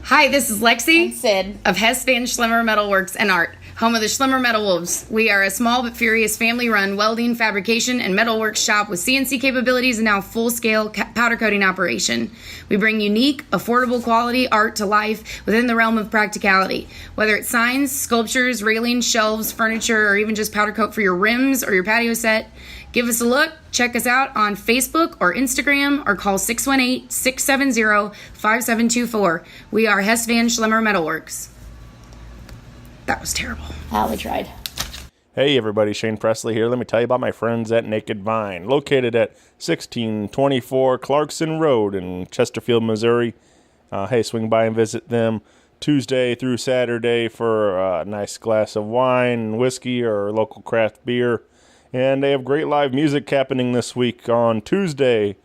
Hi, this is Lexi and Sid of Hess Van Schlemmer Metalworks and Art, home of the Schlemmer Metal Wolves. We are a small but furious family-run welding, fabrication, and metalworks shop with CNC capabilities and now full-scale powder coating operation. We bring unique, affordable quality art to life within the realm of practicality. Whether it's signs, sculptures, railings, shelves, furniture, or even just powder coat for your rims or your patio set, give us a look, check us out on Facebook or Instagram, or call 618-670-5724. We are Hess Van Schlemmer Metalworks. That was terrible. We tried. Hey everybody, Shane Presley here. Let me tell you about my friends at Naked Vine, located at 1624 Clarkson Road in Chesterfield, Missouri. Hey, swing by and visit them Tuesday through Saturday for a nice glass of wine and whiskey or local craft beer. And they have great live music happening this week on Tuesday,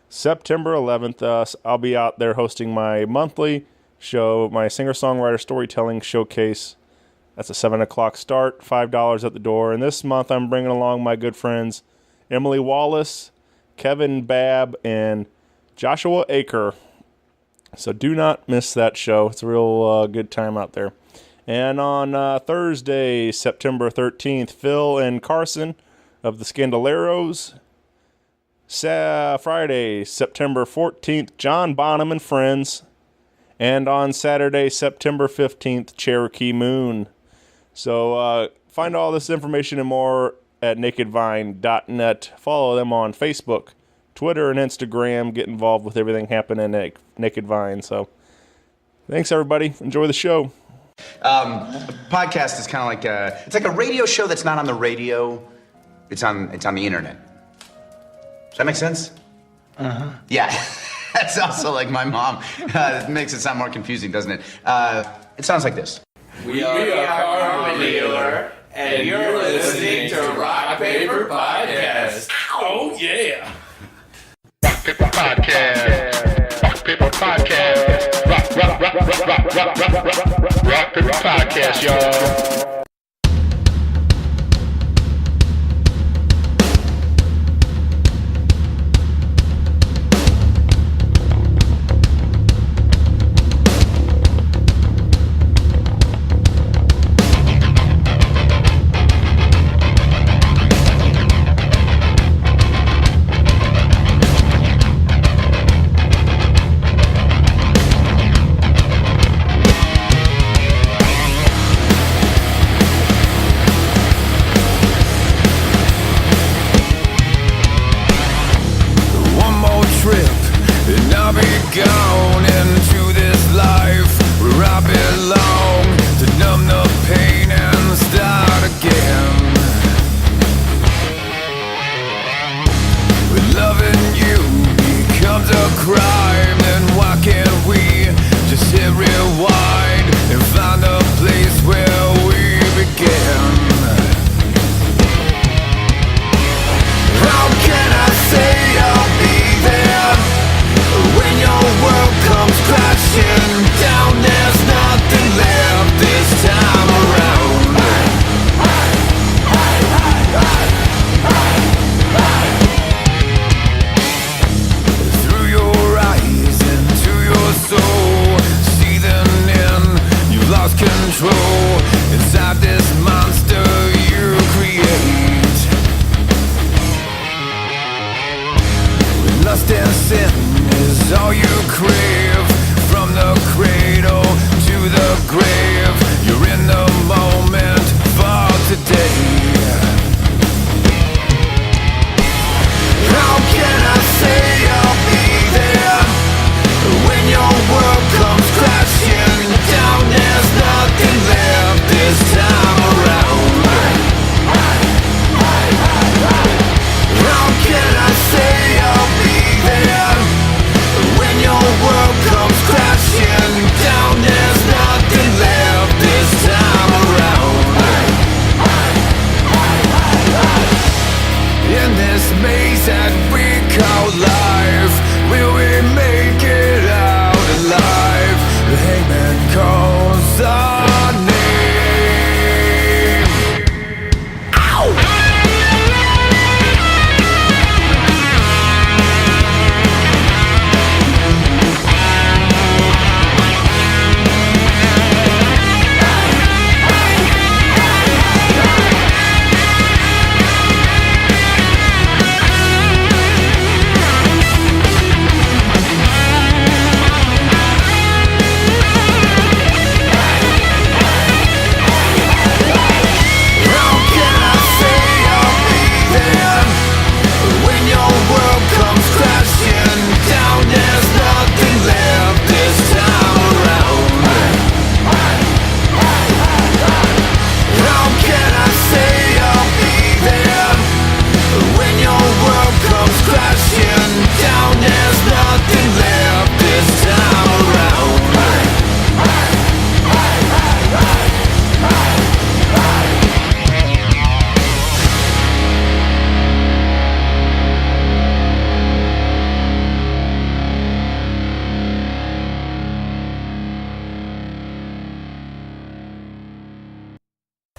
September 11th. I'll be out there hosting my monthly show, my singer-songwriter storytelling showcase. That's a 7 o'clock start, $5 at the door. And this month I'm bringing along my good friends Emily Wallace, Kevin Babb, and Joshua Aker. So do not miss that show. It's a real good time out there. And on Thursday, September 13th, Phil and Carson of the Scandaleros. Friday, September 14th, John Bonham and Friends. And on Saturday, September 15th, Cherokee Moon. So find all this information and more at nakedvine.net. Follow them on Facebook, Twitter, and Instagram. Get involved with everything happening at Naked Vine. So thanks, everybody. Enjoy the show. A podcast is kind of like it's like a radio show that's not on the radio. It's on the internet. Does that make sense? Uh-huh. Yeah. That's also like my mom. It makes it sound more confusing, doesn't it? It sounds like this. We are Karma Dealer, and you're listening to Rock Paper Podcast. Oh, yeah. Rock Paper Podcast. Rock Paper Podcast. Rock Paper Podcast, y'all.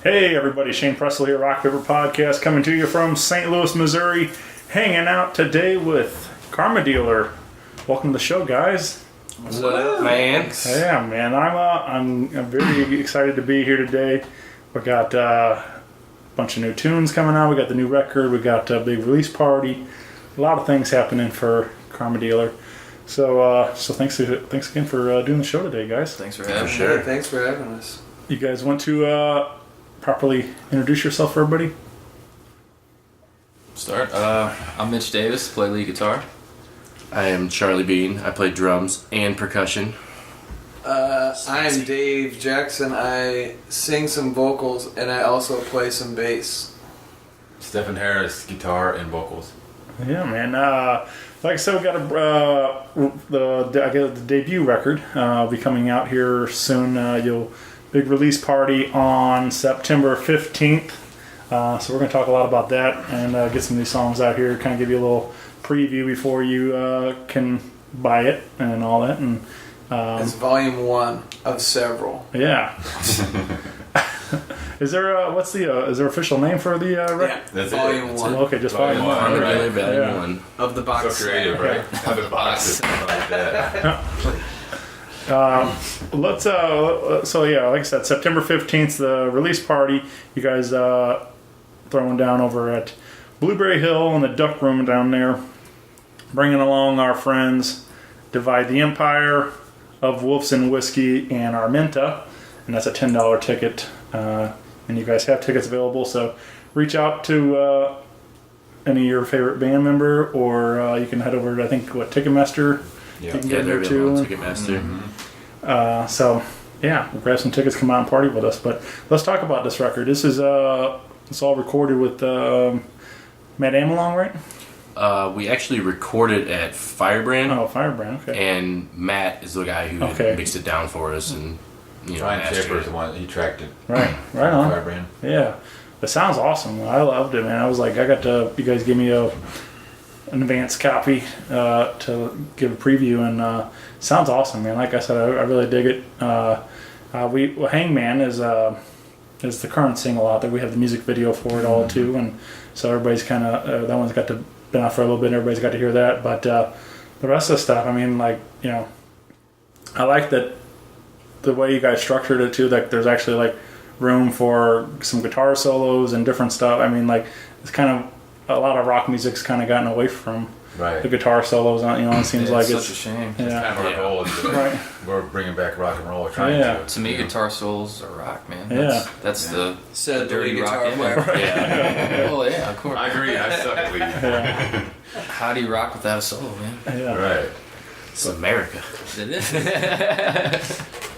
Hey everybody, Shane Presley here, Rock Paper Podcast, coming to you from St. Louis, Missouri. Hanging out today with Karma Dealer. Welcome to the show, guys. What's up, man? Yeah, man, I'm very excited to be here today. We got a bunch of new tunes coming out. We got the new record. We got a big release party. A lot of things happening for Karma Dealer. So thanks again for doing the show today, guys. Thanks for having us. Sure. Thanks for having us. You guys want to properly introduce yourself for everybody? Start. I'm Mitch Davis, play lead guitar. I am Charlie Bean. I play drums and percussion. I'm Dave Jackson. I sing some vocals and I also play some bass. Stephen Harris, guitar and vocals. Yeah, man. Like I said, we got the debut record will be coming out here soon. Big release party on September 15th. So we're going to talk a lot about that and get some of these songs out here, kind of give you a little preview before you can buy it and all that. And it's volume 1 of several. yeah. Is there is there official name for the record? Yeah, That's volume it. 1 Okay, just volume one. Karma Okay. Dealer, Volume Yeah. 1. of the box. So creative, right? Have a box like that. Let's so yeah, like I said, September 15th, the release party. You guys throwing down over at Blueberry Hill in the Duck Room down there, bringing along our friends Divide the Empire, Of Wolves and Whiskey, and Armenta, and that's a $10 ticket. And you guys have tickets available, so reach out to any of your favorite band member, or you can head over to, I think, Ticketmaster. Yeah. You can Yeah, get they're there too. available on Ticketmaster. So yeah, we'll grab some tickets, come out and party with us. But let's talk about this record. This is it's all recorded with Matt Amelong, right? We actually recorded at Firebrand, Oh, Firebrand. Okay. and Matt is the guy who Okay. mixed it down for us, and Ryan mastered Shepard's it. the one, he tracked it. Right on. Firebrand. Yeah, it sounds awesome. I loved it, man. I was like, you guys give me an advance copy to give a preview, and sounds awesome, man. Like I said, I really dig it. Hangman is the current single out there. We have the music video for it all too, and so everybody's kind of that one's got to been out for a little bit. And everybody's got to hear that, but the rest of the stuff, I mean, like, I like that the way you guys structured it too. Like, there's actually like room for some guitar solos and different stuff. I mean, like, it's kind of a lot of rock music's kind of gotten away from Right. the guitar solos. It seems like It's such a shame. Kind yeah, of our goal is to, right. we're bringing back rock and roll. We're trying Yeah. To me, guitar solos are rock, man. Yeah. That's the Said the dirty lead rock guitar in player. Yeah. Well, yeah, of course. I agree. I suck at lead. How do you rock without a solo, man? Yeah. Right. It's America. It is.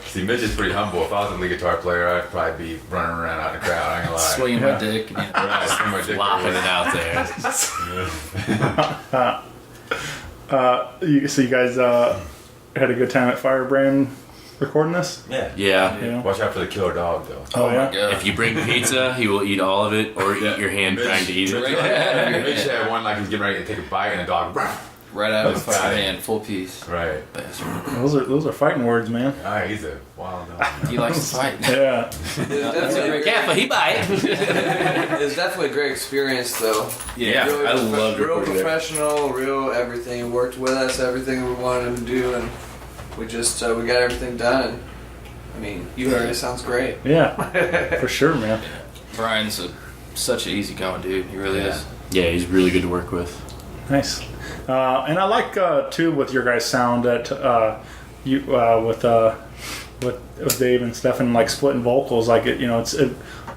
See, Mitch is pretty humble. If I was a lead guitar player, I'd probably be running around out in the crowd. I ain't gonna lie. Swinging Yeah. my dick. Yeah. Right, swing my dick Flopping everywhere. it out there. So you guys had a good time at Firebrand recording this? Yeah. Yeah. Yeah. Watch out for the killer dog, though. Oh, my yeah. God. If you bring pizza, he will eat all of it, or eat your hand trying to eat Mitch, it. Mitch had one like he's getting ready to take a bite, and the dog. Right out of the That's fire funny. hand, full piece. Right. Bastard. Those are fighting words, man. He's a wild dog. He likes to fight. Yeah. That's a great Careful, he bite. It's definitely a great experience, though. Yeah, Really I love real recording it. professional, real everything. He worked with us, everything we wanted him to do, and we just we got everything done. I mean, you heard it. Sounds great. Yeah. For sure, man. Brian's such an easygoing dude. He really is. Yeah, he's really good to work with. Nice. And I like too with your guys' sound that you with Dave and Stefan, like splitting vocals, like it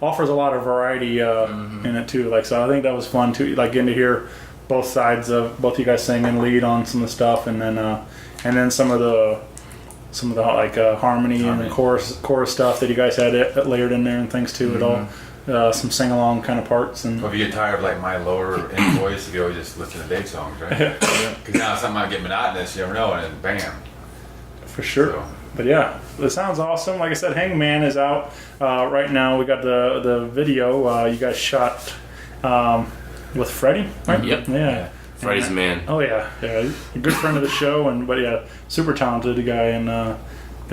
offers a lot of variety in it too. Like, so I think that was fun too, like getting to hear both sides of both you guys sing and lead on some of the stuff, and then some of the like harmony and the chorus stuff that you guys had layered in there and things too. It all some sing along kind of parts and. Well, if you get tired of like my lower end voice, you can always just listen to Dave songs, right? Because now something might get monotonous, you never know, and then bam. For sure. So. But yeah, it sounds awesome. Like I said, Hangman is out right now. We got the video you guys shot with Freddie, right? Yep. Yeah. Freddie's the man. Oh yeah, a good friend of the show, but super talented guy, and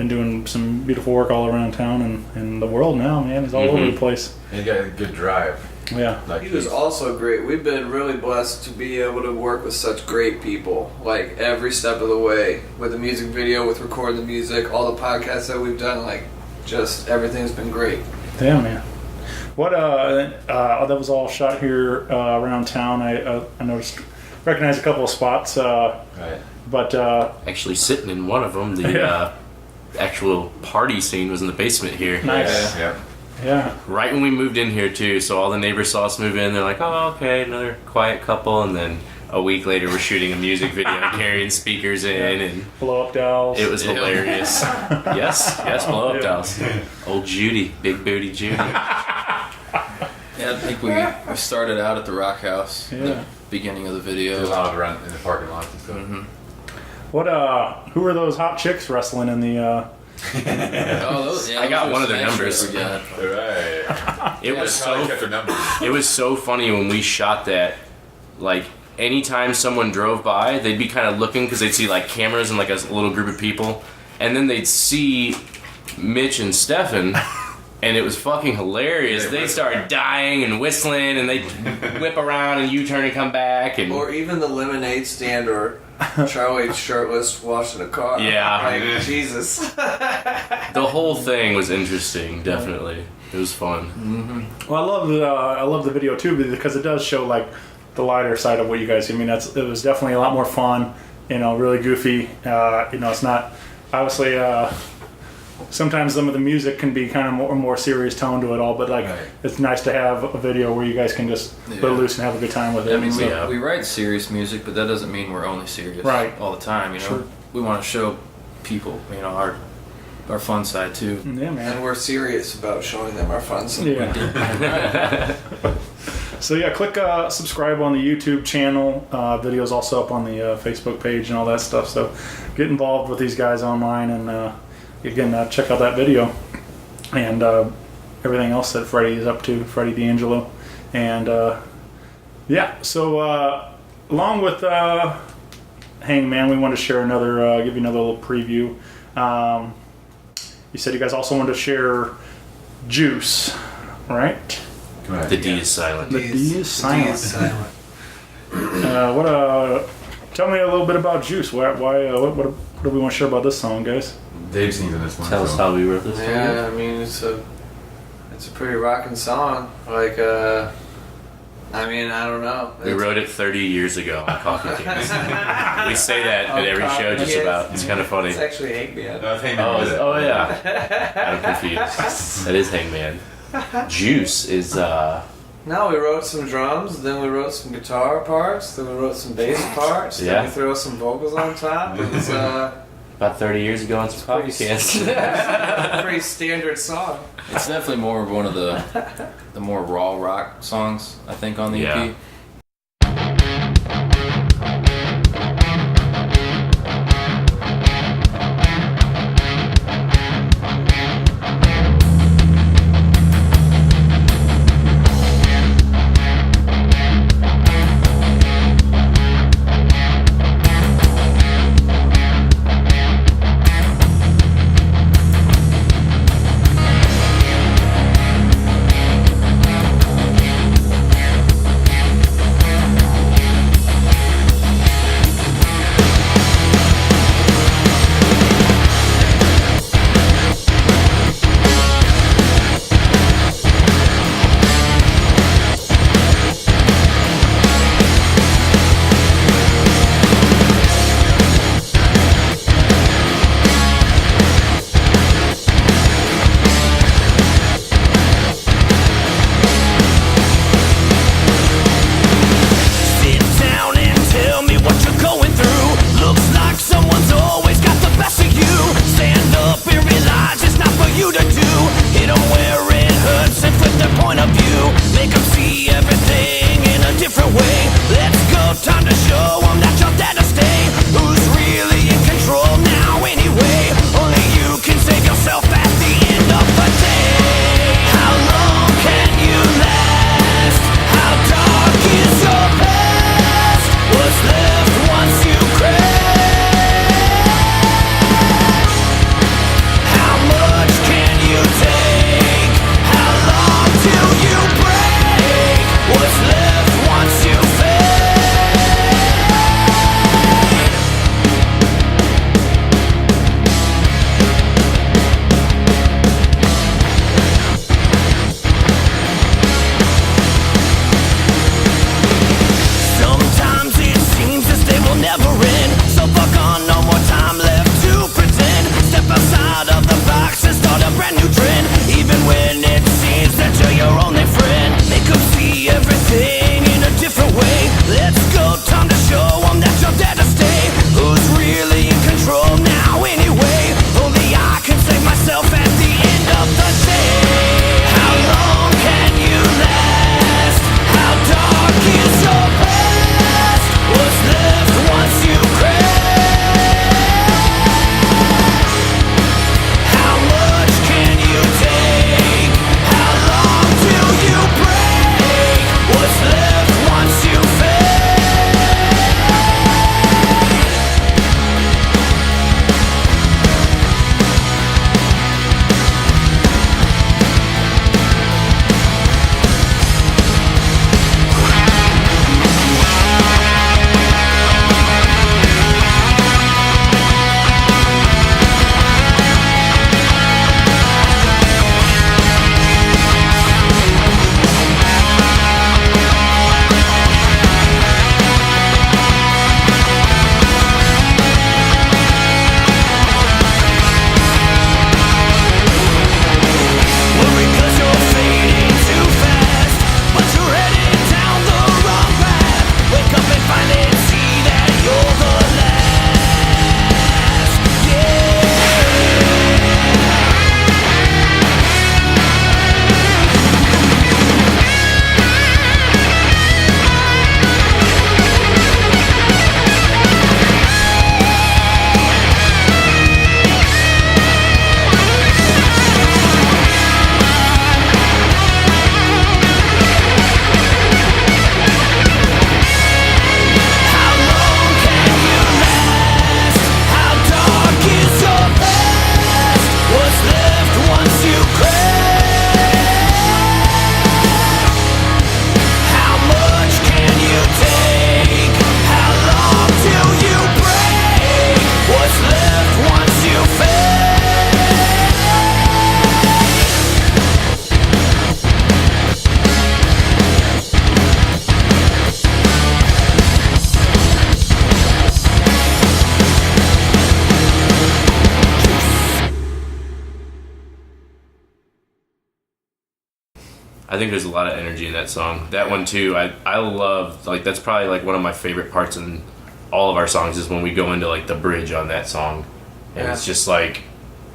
been doing some beautiful work all around town and the world now, man. He's all over the place. And you got a good drive. Yeah. He was also great. We've been really blessed to be able to work with such great people, like every step of the way, with the music video, with recording the music, all the podcasts that we've done, like just everything's been great. Yeah, man. What that was all shot here around town. I recognized a couple of spots. Right. But actually, sitting in one of them, the actual party scene was in the basement here. Nice. Yeah. Right when we moved in here too, so all the neighbors saw us move in. They're like, "Oh, okay, another quiet couple." And then a week later, we're shooting a music video, carrying speakers in, and blow up dolls. It was hilarious. yes, blow up dolls. Old Judy, big booty Judy. Yeah, I think we started out at the Rock House. The beginning of the video. There's a lot of run in the parking lot and stuff. What? Who are those hot chicks wrestling in the? I got one of their numbers. Right. It was so funny when we shot that. Like anytime someone drove by, they'd be kind of looking because they'd see like cameras and like a little group of people, and then they'd see Mitch and Stefan. And it was fucking hilarious. They started dying and whistling, and they'd whip around and U-turn and come back. Or even the lemonade stand, or Charlie shirtless washing a car. Yeah. Like, Jesus. The whole thing was interesting, definitely. It was fun. Mm-hmm. Well, I love the video too because it does show like the lighter side of what you guys. I mean, it was definitely a lot more fun. Really goofy. It's not obviously. Sometimes some of the music can be kind of more serious tone to it all, but it's nice to have a video where you guys can just let loose and have a good time with it. I mean, we write serious music, but that doesn't mean we're only serious all the time. Sure. We want to show people, our fun side too. Yeah, man. And we're serious about showing them our fun side. Yeah. So click subscribe on the YouTube channel. Videos also up on the Facebook page and all that stuff. So get involved with these guys online and. Again, check out that video and everything else that Freddie is up to, Freddie D'Angelo. And so along with Hangman, we wanted to share give you another little preview. You said you guys also wanted to share Juice, right? The D is silent. The D is silent. Tell me a little bit about Juice. What do we want to share about this song, guys? Dave sings in this one. Tell us how we wrote this song. Yeah, I mean it's a pretty rocking song. Like I don't know. We wrote it 30 years ago on Coffee Cans. We say that at every show just about. It's kind of funny. It's actually Hangman. No, it's Hangman. Oh yeah. I'm confused. That is Hangman. Juice is No, we wrote some drums, then we wrote some guitar parts, then we wrote some bass parts, then we threw some vocals on top. It's about 30 years ago on some Coffee Cans. Pretty standard song. It's definitely more of one of the more raw rock songs, I think, on the EP. I think there's a lot of energy in that song. That one too. I love, like, that's probably like one of my favorite parts in all of our songs is when we go into like the bridge on that song, and it's just like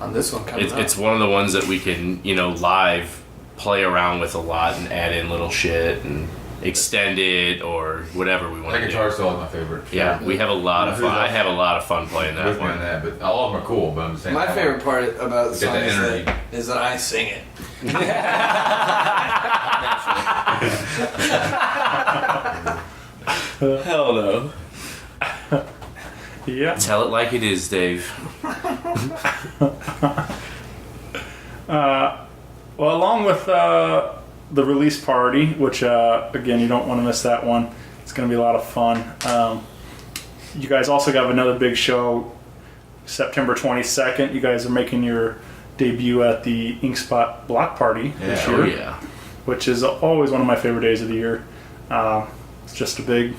on this one coming up. It's one of the ones that we can live play around with a lot and add in little shit and extend it or whatever we want to do. That guitar solo is my favorite. Yeah, we have a lot of fun. I have a lot of fun playing that one. That, but all of them are cool. But I'm saying my favorite part about the song is that I sing it. Hell no. Yeah. Tell it like it is, Dave. Well, along with the release party, which again, you don't want to miss that one. It's going to be a lot of fun. You guys also got another big show, September 22nd. You guys are making your debut at the Ink Spot Block Party this year. Oh yeah. Which is always one of my favorite days of the year. It's just a big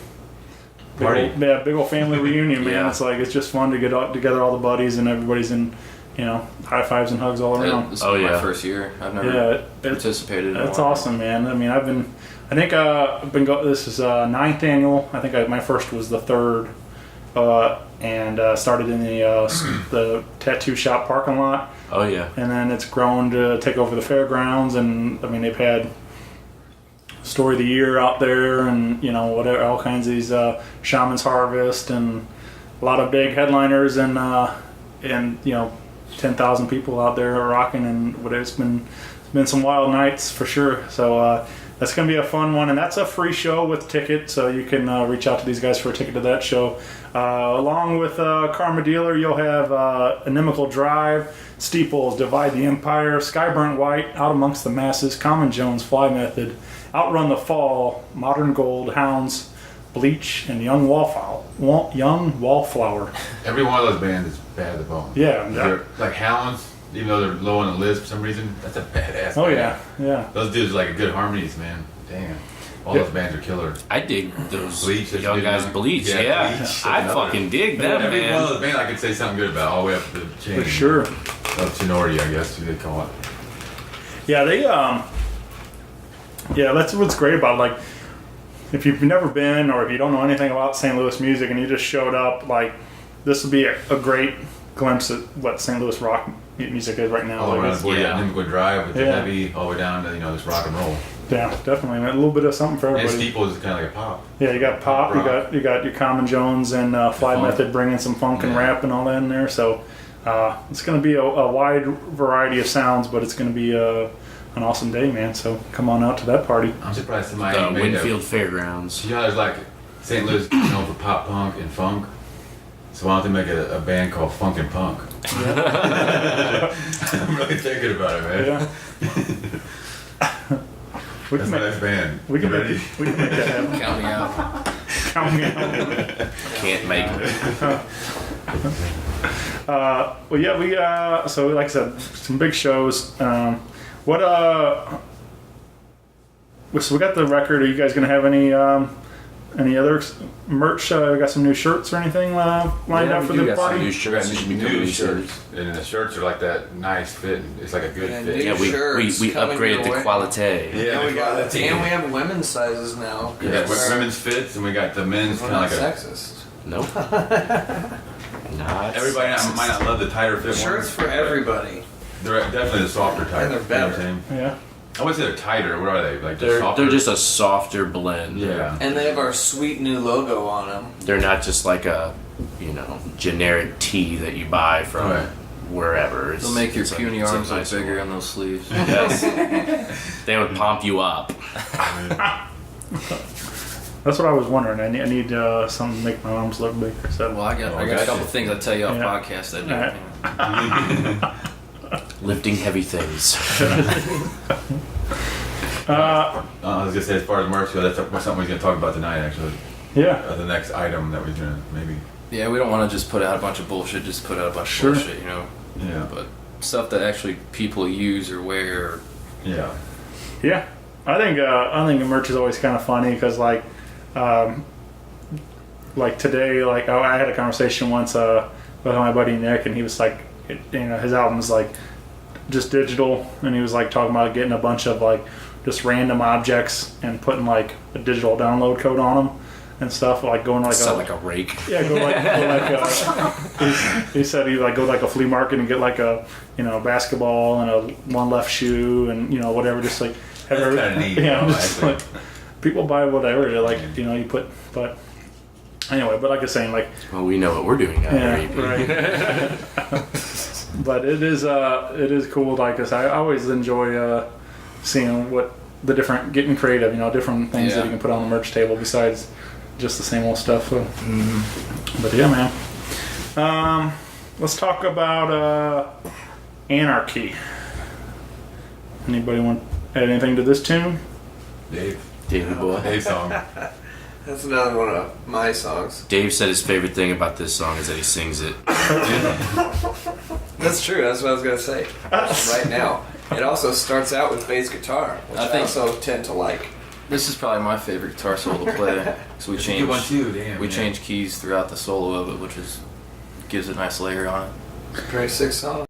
party. Big old family reunion, man. Yeah. It's just fun to get together, all the buddies, and everybody's in, high fives and hugs all around. This is my first year. I've never participated in That's one. awesome, man. I mean, I've been this is 9th annual. I think my first was the 3rd, and started in the tattoo shop parking lot. Oh yeah. And then it's grown to take over the fairgrounds, and I mean they've had Story of the Year out there, and whatever, all kinds of these Shaman's Harvest, and a lot of big headliners, and 10,000 people out there rocking, and it's been some wild nights for sure. So that's gonna be a fun one, and that's a free show with ticket, so you can reach out to these guys for a ticket to that show. Along with Karma Dealer, you'll have Inimical Drive, Steeples, Divide the Empire, Skyburnt White, Out Amongst the Masses, Common Jones, Fly Method, Outrun the Fall, Modern Gold, Hounds, Bleach, and Young Wallflower. Every one of those bands is bad at the bone. Yeah. Like Hounds, even though they're low on the list for some reason, that's a badass Oh band. yeah. Those dudes are like good harmonies, man. Damn. All those bands are killer. I dig those Bleach, that's young good, guys. man. Bleach, Yeah, yeah. Bleach. I Another. fucking dig them, Every one of man. those bands I could say something good about, all the way up the chain. For sure. Of sonority, I guess, they call it. Yeah, that's what's great about it. Like, if you've never been, or if you don't know anything about St. Louis music and you just showed up, like, this would be a great glimpse at what St. Louis rock music is right now. All around the board, yeah. Inimical Drive with the heavy, all the way down to this rock and roll. Yeah, definitely. A little bit of something for And everybody. Steeples is kind of like a pop. Yeah, you got pop, Rock. you got your Common Jones and Fly Funk. Method bringing some funk and rap and all that in there. So it's going to be a wide variety of sounds, but it's going to be an awesome day, man. So come on out to that party. I'm surprised somebody The made Winfield Fairgrounds. there's like St. Louis is known for pop punk and funk. So why don't they make a band called Funk and Punk? I'm really thinking about it, man. Yeah. We That's can my make next band. we can Ready? make that happen. Count me out. Count me out. Can't make it. Well, yeah, we so like I said, some big shows. So we got the record. Are you guys gonna have any other merch? We got some new shirts or anything lined up for the party? New We shirts. got new shirts. And the shirts are like that nice fit. It's like a good And fit. new Yeah, we shirts coming upgraded your the way. quality. Yeah, And we have women's sizes now. We got women's fits and we got the men's We're kind not of like a. sexist. Nope. Not Everybody might not love the tighter fit Shirts ones, for everybody. They're definitely the softer type. And they're better. You know what I'm saying? Yeah. I wouldn't say they're tighter. What are they? Like They're softer? just a softer blend. Yeah. And they have our sweet new logo on them. They're not just like a generic tee that you buy from Right. wherever. It's, They'll make your it's a- puny it's a arms look nice bigger one. on those sleeves. Yes. They would pump you up. That's what I was wondering. I need something to make my arms look bigger. So Well, I got a couple things I'll tell you off podcast that Lifting heavy things. I was gonna say, as far as merch goes, that's something we're gonna talk about tonight. Actually, yeah. the next item that we're gonna maybe. Yeah, we don't want to just put out a bunch of bullshit, just put out a bunch Sure. of bullshit, Yeah. But stuff that actually people use or wear. Yeah. Yeah, I think the merch is always kind of funny because like today, like I had a conversation once with my buddy Nick, and he was like, his album's like just digital, and he was like talking about getting a bunch of like just random objects and putting like a digital download code on them and stuff, like going like Sound like a rake. Yeah, go like he said he like go like a flea market and get like a basketball and a one left shoe and whatever, just like have That's kinda neat, just like people buy whatever they like, you put, but anyway, but like I was saying, like, well, we know what we're doing now. right. But it is cool. Like this, I always enjoy seeing what the different, getting creative, different things that you can put on the merch table besides just the same old stuff. So. But yeah, man. Let's talk about Anarchy. Anybody want to add anything to this tune? David boy. Dave song. That's another one of my songs. Dave said his favorite thing about this song is that he sings it. That's true. That's what I was gonna say. Right now, it also starts out with bass guitar, which I also tend to like. This is probably my favorite guitar solo to play. So we Good one too, damn. we change keys throughout the solo of it, which gives a nice layer on it. Very sick song.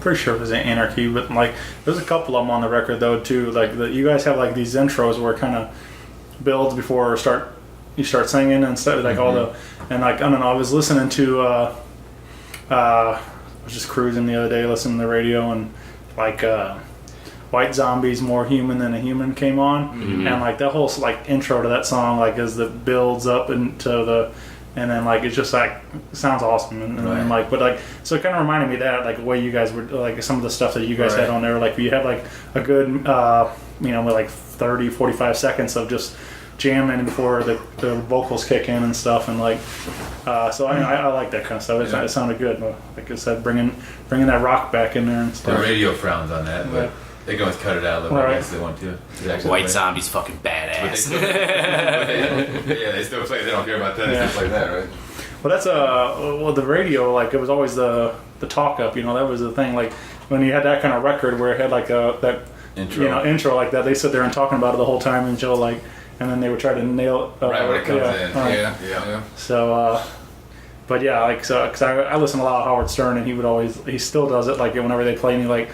pretty sure it was Anarchy, but like there's a couple of them on the record though too. Like you guys have like these intros where it kind of builds before you start singing and stuff. Like all the and like I don't know. I was listening to I was just cruising the other day, listening to the radio, and like White Zombie's More Human Than a Human came on, and like that whole like intro to that song, like as it builds up into the. And then like it's just like it sounds awesome and like but like so it kind of reminded me of that like the way you guys were like some of the stuff that you guys had on there like you have like a good like 30-45 seconds of just jamming before the vocals kick in and stuff and like so I like that kind of stuff. It sounded good. Like I said, bringing that rock back in there and stuff. The radio frowns on that, but they can always cut it out a little bit if they want to. White Zombie's fucking badass. They still play. They don't care about that. They still play that, right? Well, that's the radio. Like it was always the talk up. That was the thing. Like when you had that kind of record where it had like that intro like that. They sit there and talking about it the whole time until like, and then they would try to nail it. Right when it comes in. Yeah. So. But yeah, like so, because I listen to a lot of Howard Stern, and he still does it. Like whenever they play any like.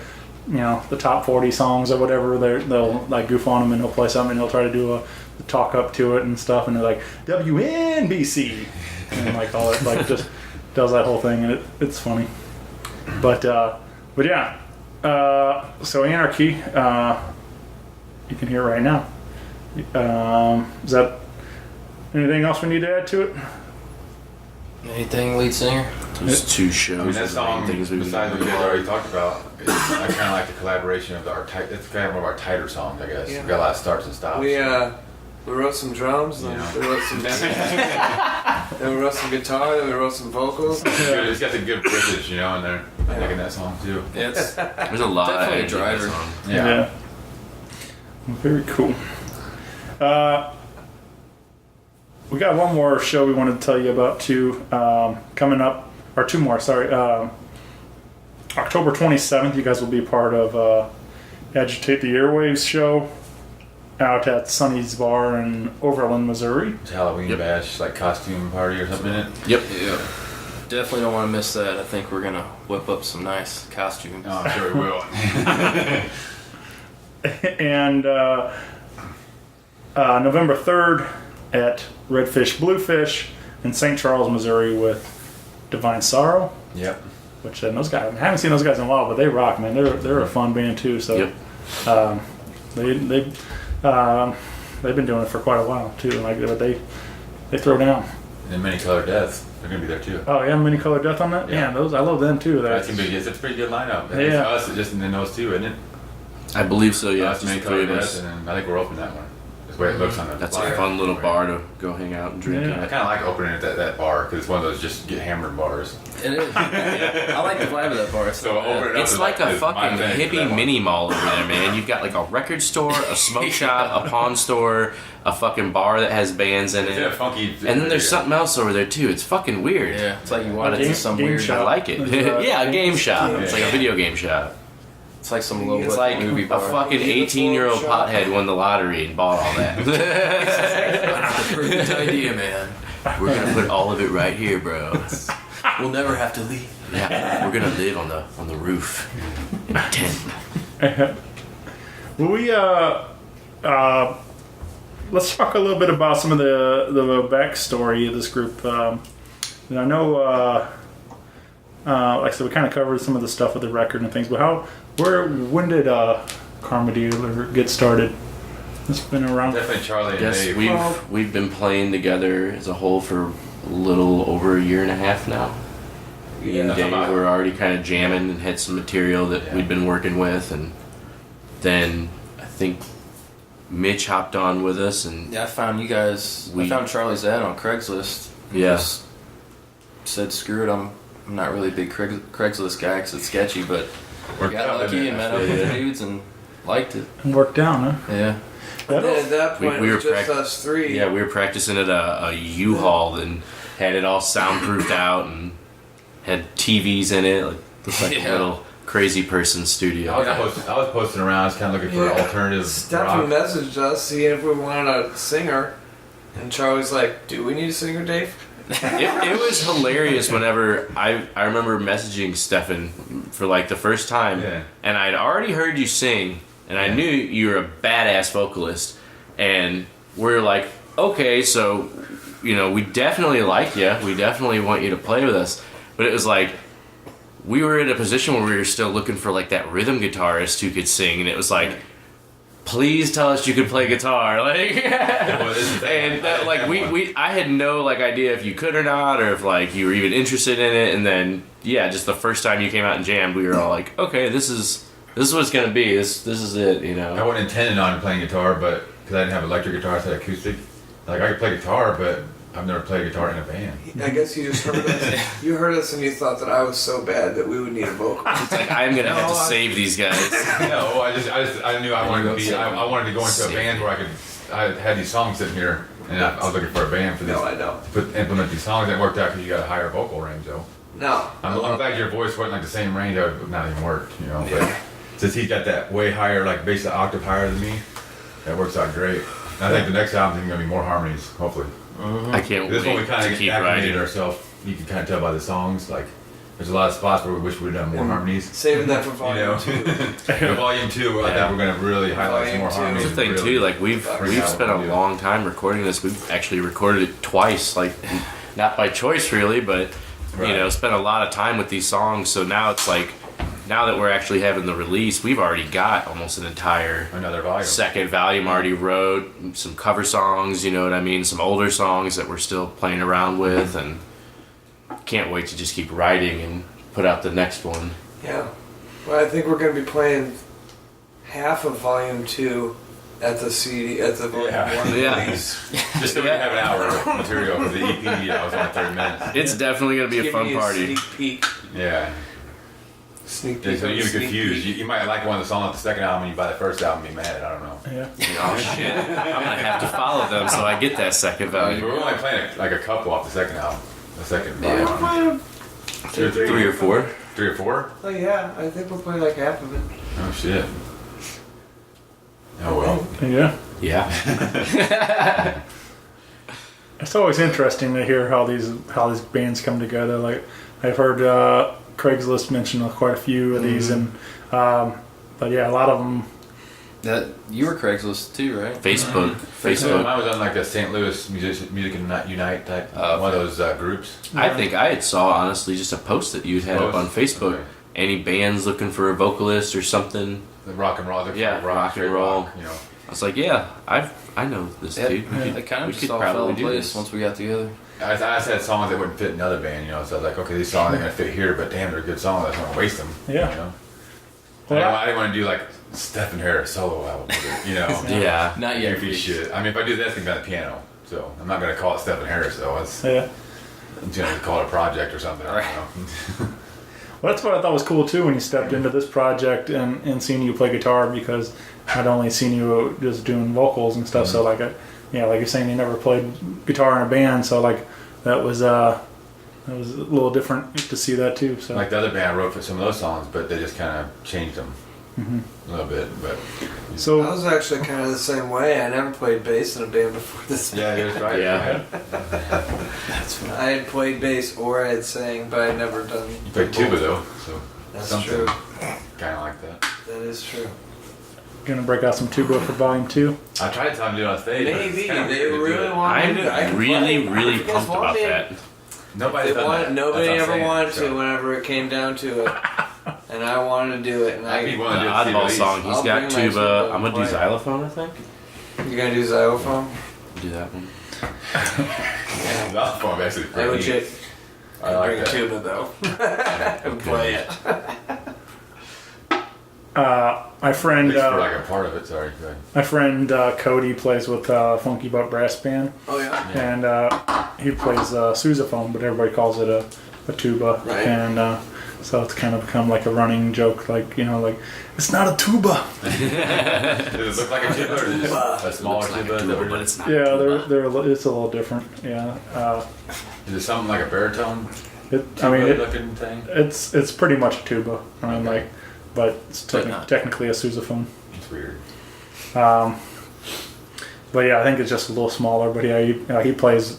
The top 40 songs or whatever, they'll like goof on them and he'll play something and he'll try to do a talk up to it and stuff and they're like WNBC and like all it like just does that whole thing and it's funny. But yeah, so Anarchy, you can hear it right now. Is that anything else we need to add to it? Anything, lead singer? There's two shows. I mean, that song, besides what you guys already talked about, I kind of like the collaboration of it's kind of one of our tighter songs, I guess. Yeah. We've got a lot of starts and stops. We wrote some drums, and we wrote some then we wrote some guitar, then we wrote some vocals. It's got the good bridges, in there. I think in that song too. Yeah, there's a lot definitely of driver. Yeah. Very cool. We got one more show we wanted to tell you about too, coming up, or two more, sorry. October 27th, you guys will be part of Agitate the Airwaves show out at Sonny's Bar in Overland, Missouri. It's Halloween bash, like costume party or something in it. Yep. Definitely don't want to miss that. I think we're going to whip up some nice costumes. Oh, I'm sure we will. And November 3rd at Redfish Bluefish in St. Charles, Missouri with Divine Sorrow. Yep. Which those guys, I haven't seen those guys in a while, but they rock, man. They're a fun band too. So they've been doing it for quite a while too. But they throw down. And Many Colored Death, they're gonna be there too. Oh yeah, Many Colored Death on that. Yeah, those I love them too. That's gonna be it's a pretty good lineup. And yeah. It's us just in those two, isn't it? I believe so. Yeah, Us, Many Colored Death, and I think we're opening that one. That's the way it looks on the. That's flyer. a fun little bar to go hang out and drink Yeah. I at. kind of like opening it at that bar because it's one of those just get hammered bars. It is. Yeah. I like the vibe of that bar. So open it up. It's like a is my fucking thing for that hippie one. mini mall over there, man. You've got like a record store, a smoke shop, a pawn store, a fucking bar that has bands in It's a it. funky. And then there's something else over there too. It's fucking weird. Yeah, it's like you walk Game- into some game weird. shop. I like it. Yeah, a game shop. It's like a video game shop. It's like some low. It's like movie a bar. fucking 18-year-old pothead won the lottery and bought all that. Perfect idea, man. We're gonna put all of it right here, bro. We'll never have to leave. Yeah, we're gonna live on the roof in a tent. Well, we let's talk a little bit about some of the backstory of this group. And I know, like I said, we kind of covered some of the stuff with the record and things. But when did Karma Dealer get started? It's been around. Definitely Charlie and Yes, Dave. we've been playing together as a whole for a little over a year and a half now. Me and Dave were already kind of jamming and had some material that we'd been working with, and then I think Mitch hopped on with us, and Yeah, I found you guys. I found Charlie's ad on Craigslist. He just said, "Screw it, I'm not really a big Craigslist guy because it's sketchy, but Worked got out, lucky didn't it? and met up with the dudes and liked it." Worked down, huh? Yeah. And then at that point, we it were was just us three. yeah, we were practicing at a U-Haul and had it all soundproofed out and had TVs in it, looked like a little crazy person studio. I was posting around. I was kind of looking for alternative Stephanie rock. messaged us, seeing if we wanted a singer. And Charlie's like, "Do we need a singer, Dave?" It was hilarious whenever I remember messaging Stefan for like the first time, and I'd already heard you sing, and I knew you were a badass vocalist, and we're like, okay, so, you know, we definitely like you, we definitely want you to play with us, but it was like, we were in a position where we were still looking for like that rhythm guitarist who could sing, and it was like, please tell us you could play guitar, like, and that, like I had no like idea if you could or not, or if like you were even interested in it, and then just the first time you came out and jammed, we were all like, okay, this is what it's gonna be, this is it, you know. I wasn't intending on playing guitar, but because I didn't have electric guitar, I had acoustic. Like I could play guitar, but I've never played guitar in a band. I guess you just heard us. You heard us and you thought that I was so bad that we would need a vocal. It's like, I'm gonna have to save these guys. No, I knew I wanted to be. I wanted to go into a band where I had these songs sitting here, and I was looking for a band for this. No, I know. Implement these songs. That worked out because you got a higher vocal range, though. No. I'm glad your voice wasn't like the same range. That would not even work, you know. But since he's got that way higher, like bass an octave higher than me, that works out great. And I think the next album's gonna be more harmonies, hopefully. I can't This wait one we kind to of keep acclimated writing ourselves. You can kind of tell by the songs. Like, there's a lot of spots where we wish we'd done more harmonies. Saving that for volume 2. Volume 2, I think we're gonna really highlight some more harmonies. That's the thing too. Like we've spent a long time recording this. We've actually recorded it twice. Like, not by choice really, but you know, spent a lot of time with these songs. So now it's like, now that we're actually having the release, we've already got almost an entire second volume already wrote, some cover songs, you know what I mean, some older songs that we're still playing around with, and can't wait to just keep writing and put out the next one. Yeah. Well, I think we're going to be playing half of volume 2 at the CD, at the volume 1 release. Just so we can have an hour of material for the EP. I was on 30 minutes. It's definitely going to be a fun party. Sneak peek. Yeah. Sneak peek. So you're confused. You might like one of the songs off the second album, and you buy the first album and be mad. I don't know. Oh shit! I'm gonna have to follow them so I get that second value. We're only playing like a couple off the second album. The second volume. 3 or 4. 3 or 4? Oh yeah, I think we'll play like half of it. Oh shit. Oh well. Yeah. It's always interesting to hear how these bands come together. Like I've heard Craigslist mention quite a few of these, and but yeah, a lot of them. You were Craigslist too, right? Facebook. I was on like a St. Louis Music Unite type, one of those groups. I think I had saw honestly just a post that you had up on Facebook. Okay. Any bands looking for a vocalist or something? The rock and roll. Rock and roll. You know. I was like, yeah, I know this dude. It kind of just all fell in place once we got together. I had songs that wouldn't fit in another band, you know. So I was like, okay, these songs are gonna fit here, but damn, they're good songs. I don't want to waste them. Yeah. You know? Well, I didn't want to do like Stephen Harris solo album, you know. Yeah. Not yet. Goofy shit. I mean, if I do that, it's gonna be on the piano. So I'm not gonna call it Stephen Harris though. I'm just gonna call it a project or something. I don't know. Well, that's what I thought was cool too when you stepped into this project and seeing you play guitar, because I'd only seen you just doing vocals and stuff. So like, like you're saying, you never played guitar in a band, so like that was a little different to see that too. So like the other band, I wrote for some of those songs, but they just kind of changed them a little bit. But so I was actually kind of the same way. I never played bass in a band before this. Yeah, that's right. Yeah. That's fine. I had played bass or I had sang, but I'd never done. You played tuba though, so that's true. Kind of like that. That is true. Gonna break out some tuba for volume 2. I tried to tell them to do it on stage. Maybe they really want I'm to do it. I really pumped about that. Nobody ever wanted to whenever it came down to it. And I wanted to do it. And I'd be willing to do The oddball song. He's I'll got bring my tuba. I'm gonna play do it. xylophone, I think. You're gonna do xylophone? Do that one. Xylophone actually I pretty legit. neat. I like bring a that. tuba though. And play it. My friend, Thanks for like a part of it. Sorry. Go ahead. my friend Cody plays with Funky Butt Brass Band, Oh yeah. and he plays sousaphone, but everybody calls it a tuba, Right. and so it's kind of become like a running joke, like like it's not a tuba. Does it look like a tuba or is it just a smaller tuba? But it's not. Yeah, it's a little different. Yeah, Is it something like a baritone? looking thing. it's pretty much a tuba. I mean, like, but it's technically a sousaphone. It's weird. But yeah, I think it's just a little smaller. But yeah, he plays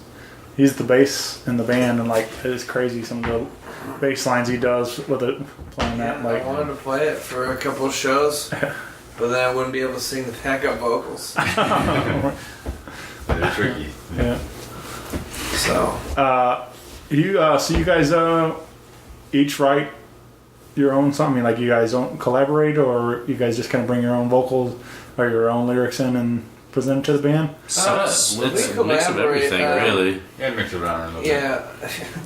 he's the bass in the band, and like it's crazy some of the bass lines he does with it playing that. Like I wanted to play it for a couple of shows, but then I wouldn't be able to sing the backup vocals. They're tricky. Yeah. So you guys each write your own song? I mean, like you guys don't collaborate, or you guys just kind of bring your own vocals or your own lyrics in and present it to the band? It's a mix of everything, really. Yeah, mix it around a little yeah.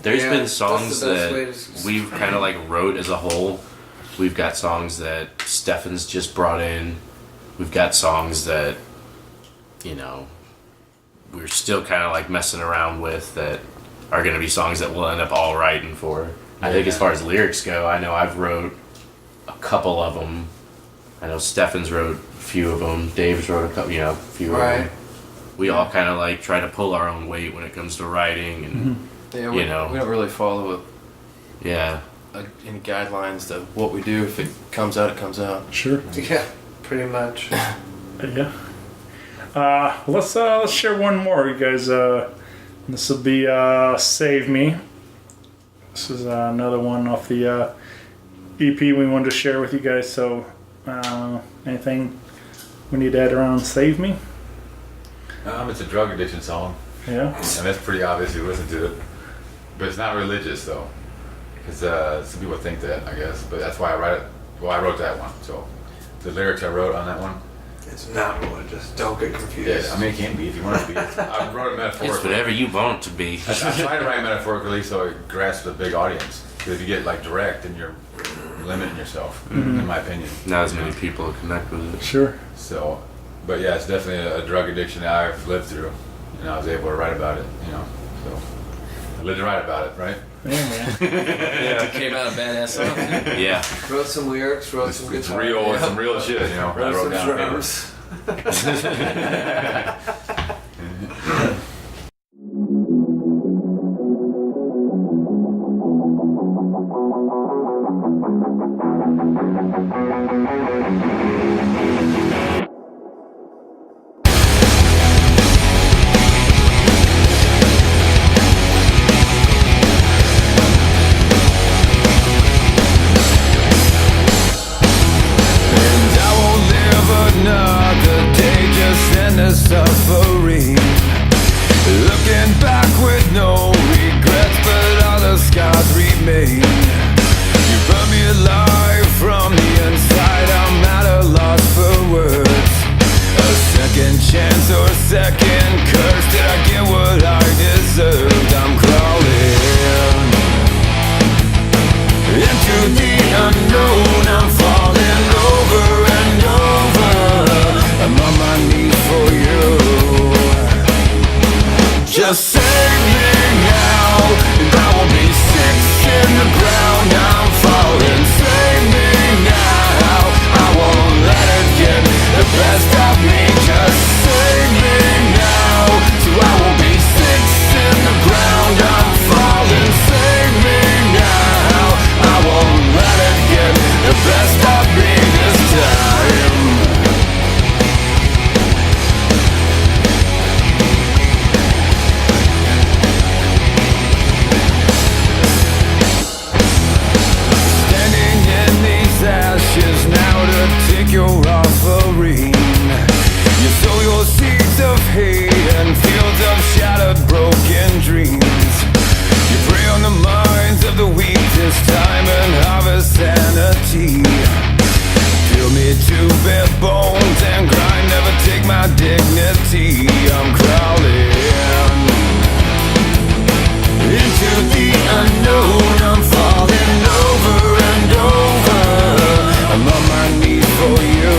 There's Yeah, been songs that's the that best way to- we've kind of like wrote as a whole. We've got songs that Stefan's just brought in. We've got songs that, you know, we're still kind of like messing around with that are going to be songs that we'll end up all writing for. I think as far as lyrics go, I know I've wrote a couple of them. I know Stefan's wrote a few of them. Dave's wrote a couple, a few of them. We all kind of like try to pull our own weight when it comes to writing, and Yeah, we don't really follow any guidelines to what we do. If it comes out, it comes out. Sure. Yeah, pretty much. Yeah. Let's share one more, you guys. This will be "Save Me." This is another one off the EP we wanted to share with you guys. So, anything we need to add around "Save Me"? It's a drug addiction song. Yeah. And that's pretty obvious if you listen to it. But it's not religious, though. Because some people think that, I guess. But that's why I write it. Well, I wrote that one. So the lyrics I wrote on that one. It's not religious. Don't get confused. Yeah, I mean, it can be if you want it to be. I wrote it metaphorically. It's whatever you want it to be. I try to write metaphorically so it grasps a big audience. Because if you get like direct, then you're limiting yourself, in my opinion. Not as many people connect with it. Sure. So, but yeah, it's definitely a drug addiction that I've lived through, and I was able to write about it. So I lived to write about it, right? Yeah, man. It came out a badass song. Yeah. Wrote some lyrics, wrote some It's guitar. real, it's some real shit, I Wrote wrote some down. drums. Suffering, looking back with no regrets, but all the scars remain. You burn me alive from the inside. I'm at a loss for words. A second chance or a second curse. Did I get what I deserved? I'm crawling into the unknown. I'm falling over and over. I'm on my knees for you. Just save me now, and I will be 6 in the ground. I'm falling. Save me now. I won't let it get the best of me. Just save me now, so I will be 6 in the ground. I'm falling. Save me now. I won't let it get the best of me this time. Ashes now to take your offering. You sow your seeds of hate and fields of shattered broken dreams. You prey on the minds of the weak this time and harvest sanity. Fill me to bare bones and grind, never take my dignity. I'm crawling into the unknown. I'm falling over and over. I'm on my knees for you.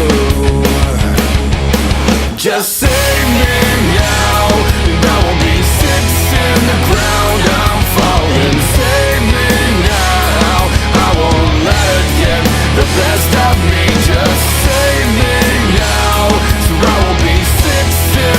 Just save me now, and I will be 6 in the ground. I'm falling. Save me now. I won't let it get the best of me. Just save me now, so I will be 6 in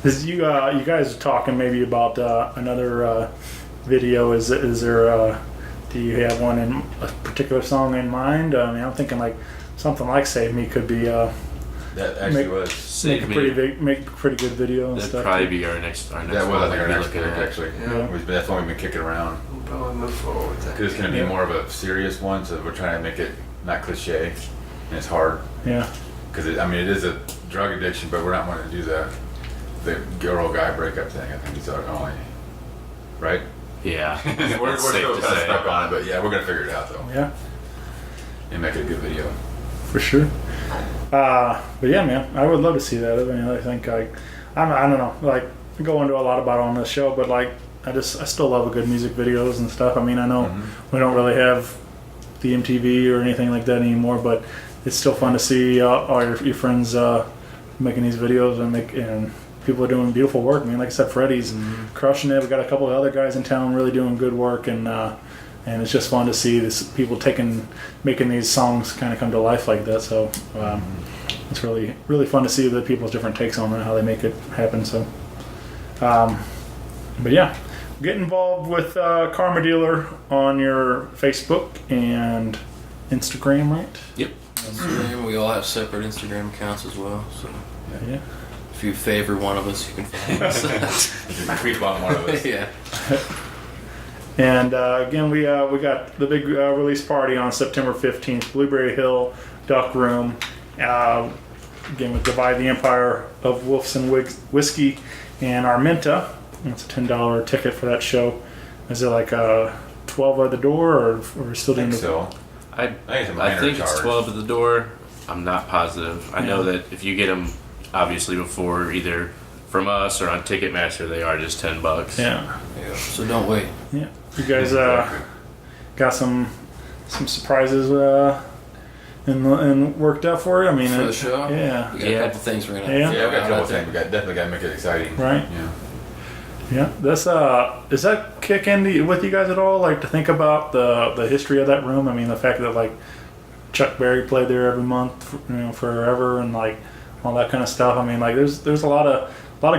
Is you guys are talking maybe about another video? Is there? Do you have one in a particular song in mind? I mean, I'm thinking like something like "Save Me" could be. That actually was make a pretty good video and That'd stuff. probably be our next. That was I think our next pick actually. Yeah. That's one we've been kicking around. We'll probably move forward with that. Because it's going to be more of a serious one, so we're trying to make it not cliche, and it's hard. Yeah. Because it is a drug addiction, but we're not wanting to do the girl guy breakup thing. I think it's our only, right? Yeah. we're still kind of stuck on it, but yeah, we're gonna figure it out though. Yeah. And make it a good video. For sure. But yeah, man, I would love to see that. I mean, I think I don't know, like I go into a lot about it on this show, but like I still love a good music videos and stuff. I mean, I know we don't really have the MTV or anything like that anymore, but it's still fun to see all your friends making these videos and people are doing beautiful work. I mean, like I said, Freddie's crushing it. We got a couple of other guys in town really doing good work, and it's just fun to see this people making these songs kind of come to life like that. So it's really really fun to see the people's different takes on it, how they make it happen. So, but yeah, get involved with Karma Dealer on your Facebook and Instagram, right? Yep. Instagram. We all have separate Instagram accounts as well. So yeah. If you favor one of us, you can follow us. Tweet about one of us. Yeah. And again, we got the big release party on September 15th, Blueberry Hill Duck Room. Again, with Divide the Empire of Wolves and Whiskey and Armenta. It's a $10 ticket for that show. Is it like 12 at the door, or we're still doing so. I think it's 12 at the door. I'm not positive. I know that if you get them, obviously before either from us or on Ticketmaster, they are just $10. Yeah. So don't wait. Yeah. You guys got some surprises and worked up for it. I mean, for the show. Yeah. We got a couple things we're gonna. Yeah. We got a couple things. We definitely got to make it exciting. Right. Yeah. Yeah. Does that kick in with you guys at all? Like to think about the history of that room. I mean, the fact that like Chuck Berry played there every month, forever, and like all that kind of stuff. I mean, like there's a lot of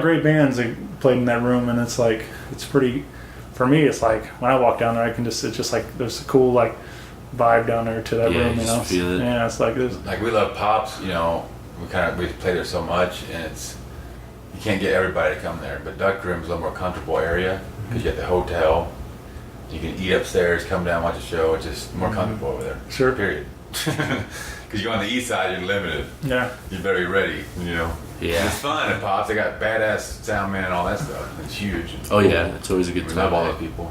great bands that played in that room, and it's pretty. For me, it's like when I walk down there, it's just like there's a cool like vibe down there to that room. You know, feel it. Yeah, it's like there's like we love Pops. We play there so much, and you can't get everybody to come there. But Duck Room's a little more comfortable area because you got the hotel. You can eat upstairs, come down, watch a show. It's just more comfortable over there. Sure. Period. Because you're on the east side, you're limited. Yeah. You better be ready. Yeah. It's fun at Pops. They got badass sound man and all that stuff. It's huge. Oh yeah, it's always a good We time. love all those people.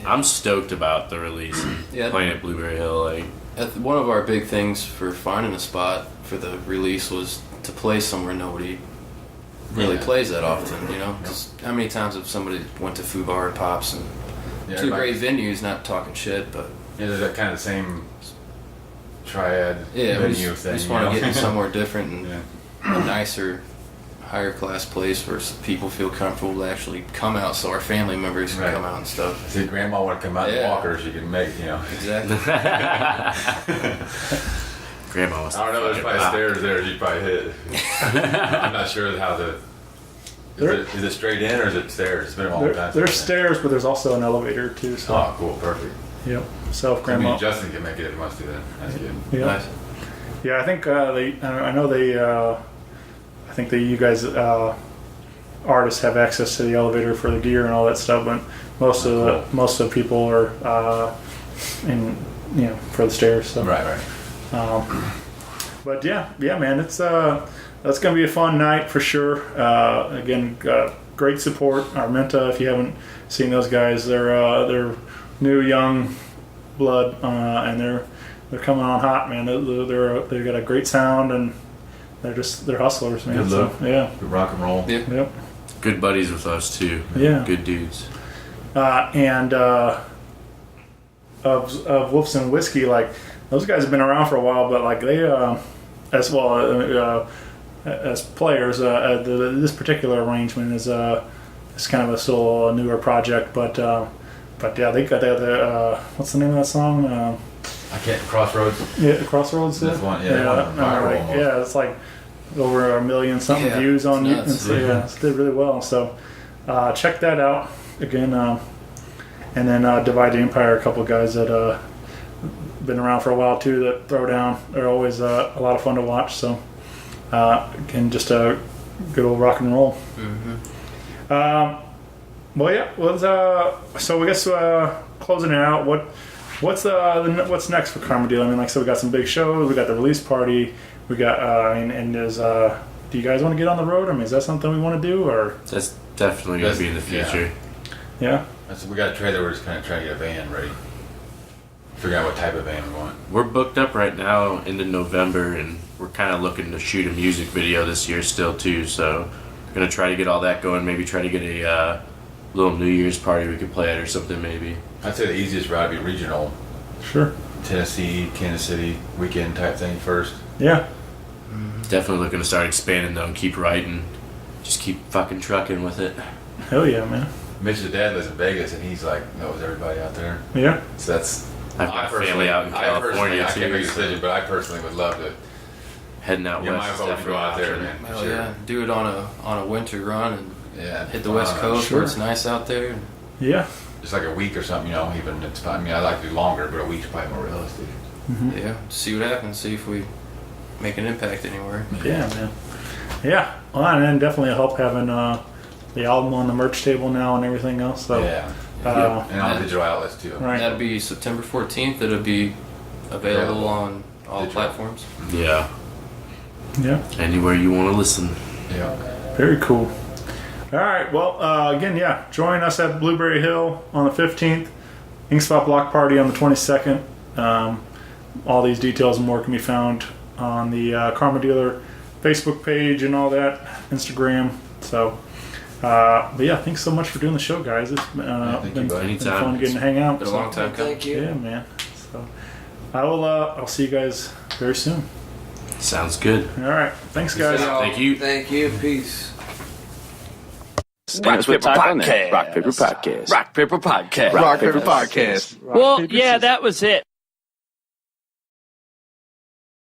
I'm stoked about the release. Playing at Blueberry Hill, one of our big things for finding a spot for the release was to play somewhere nobody really plays that often. Because how many times have somebody went to Foo Bar and Pops and two great venues, not talking shit, but there's that kind of same triad venue thing. We just want to get somewhere different and a nicer, higher class place where people feel comfortable to actually come out, so our family members can come out and stuff. See, Grandma want to come out and walk her, she can make, Exactly. Grandma wants to. I don't know, there's probably stairs there you probably hit. I'm not sure how is it straight in or is it stairs? It's been a long time. There's stairs, but there's also an elevator too. So. Oh, cool, perfect. Yep. So if Grandma. Justin can make it if he wants to. Then that's good. Yeah. Nice. Yeah, I think I think you guys artists have access to the elevator for the gear and all that stuff, but most of the people are for the stairs. So. Right. But yeah, man, it's that's gonna be a fun night for sure. Again, great support. Armenta, if you haven't seen those guys, they're new young blood, and they're coming on hot, man. They got a great sound, and they're hustlers, man. Good look. So, yeah. Good rock and roll. Yep. Good buddies with us too. Yeah. Good dudes. And of Wolves and Whiskey, like those guys have been around for a while, but like they as well as players, this particular arrangement is kind of a still newer project, but yeah, they got the what's the name of that song? I can't. Crossroads. Yeah, Crossroads. That's one. Yeah, yeah, it's like over 1 million something views on YouTube. nuts. So, yeah, it did really well. So check that out again. And then Divide the Empire, a couple guys that been around for a while too that throw down. They're always a lot of fun to watch. So again, just a good old rock and roll. Well, yeah. So I guess closing it out. What's next for Karmadillo? I mean, like I said, we got some big shows. We got the release party. We got and there's. Do you guys want to get on the road? I mean, is that something we want to do, or That's definitely going to be in the future. yeah? We got a trailer. We're just kind of trying to get a van ready. Figure out what type of van we want. We're booked up right now into November, and we're kind of looking to shoot a music video this year still too. So we're gonna try to get all that going. Maybe try to get a little New Year's party we could play at or something. Maybe. I'd say the easiest route would be regional. Sure. Tennessee, Kansas City, weekend type thing first. Yeah. Definitely looking to start expanding though and keep writing. Just keep fucking trucking with it. Hell yeah, man. Mitch's dad lives in Vegas, and he's like knows everybody out there. Yeah. So that's. I've got family out in California I can't make a too. decision, but I personally would love to. Heading out Yeah, west my is vote would definitely go out there, an man. Hell Sure. yeah, do it on a winter run and hit the fun. West Coast Sure. where it's nice out there. Yeah. Just like a week or something, even it's fine. I mean, I'd like to do longer, but a week's probably more realistic. Yeah, see what happens. See if we make an impact anywhere. Yeah, man. Yeah. Well, and then definitely help having the album on the merch table now and everything else. So Yeah. And on digital outlets too. Right. That'll be September 14th. It'll be available on all Digital. platforms. Yeah. Yeah. Anywhere you want to listen. Yeah. Very cool. All right. Well, again, yeah. Join us at Blueberry Hill on the 15th. Inkspot Block Party on the 22nd. All these details and more can be found on the Karma Dealer Facebook page and all that, Instagram. So, but yeah, thanks so much for doing the show, guys. It's thank been you, buddy. been fun getting to hang out. Been a long time coming. Thank you. Yeah, man. So, I'll see you guys very soon. Sounds good. All right. Thanks, guys. Thank you. Thank you. Peace. Rock Paper Podcast. Rock Paper Podcast. Rock Paper Podcast. Rock Paper Podcast. Well, yeah, that was it.